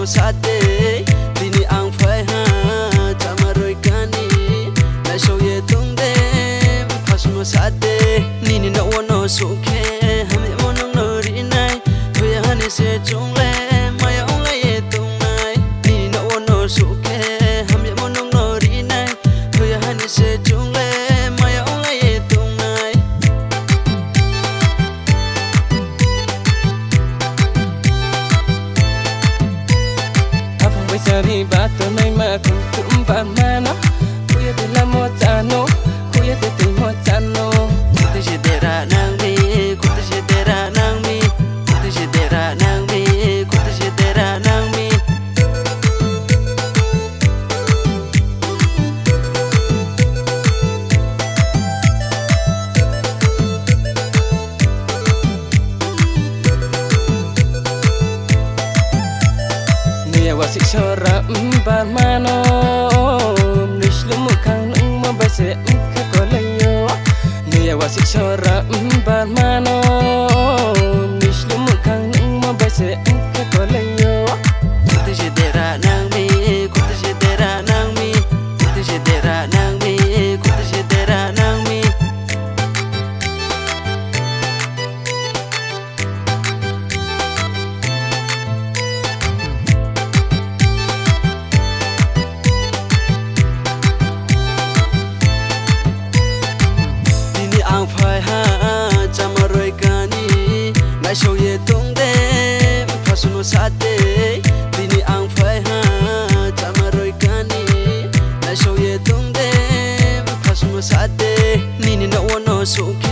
sate Dini ang phai ha Chamaroi kani Na show ye tung dem Phasmo sate Nini na wano sukhe Hame monong no ri nai Thoya hane se chung le Maya ong la ye tung nai Nini na wano sukhe Hame monong no ri nai Thoya hane se chung le Maya ong la ye tung nai Sari bato nai ma kum tumba mano Kuya de la mozano Kuya de te mozano Kutu jedera nang mi Kutu jedera nang mi Kutu jedera nang mi Kutu jedera nang mi Wasik shora mbar mano Nishlumu kang nung mabase mka kolayo Niya wasik shora mbar mano Nishlumu kang nung mabase mka kolayo Kutu jedera nang mi Kutu jedera nang mi Kutu jedera nang mi Kutu jedera nang mi Ang phai ha chamaroi kani na show ye tung dem phasuno sate Dini ang phai ha chamaroi kani na show ye tung dem phasuno sate Nini na wano sukhe